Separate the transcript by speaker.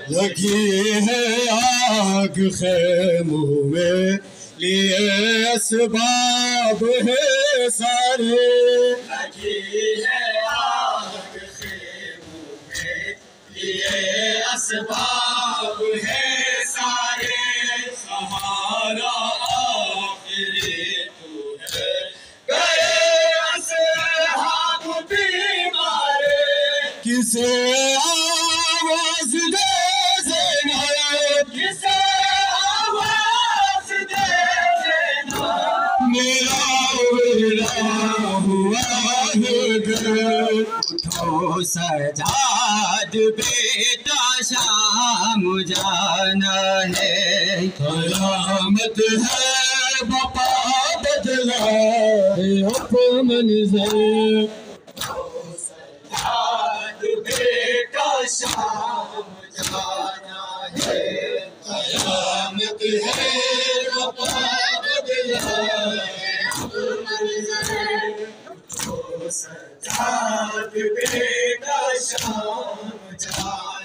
Speaker 1: لگی ہے آگ خیموں میں لیے اسباب ہے سارے لگی ہے آگ خیموں میں لیے اسباب ہے سارے سہارا آخری تو ہے گئے اصحاب بیمارے کسے آواز دے زینب کسے آواز دے زینب میرا ویلا ہوا ہے گھر اٹھو سجاد بیٹا شام جانا ہے قیامت ہے بپا بدلا ہے اپنا منظر اٹھو سجاد بیٹا شام جانا ہے قیامت ہے بپا بدلا ہے اپنا منظر اٹھو سجاد بیٹا شام جانا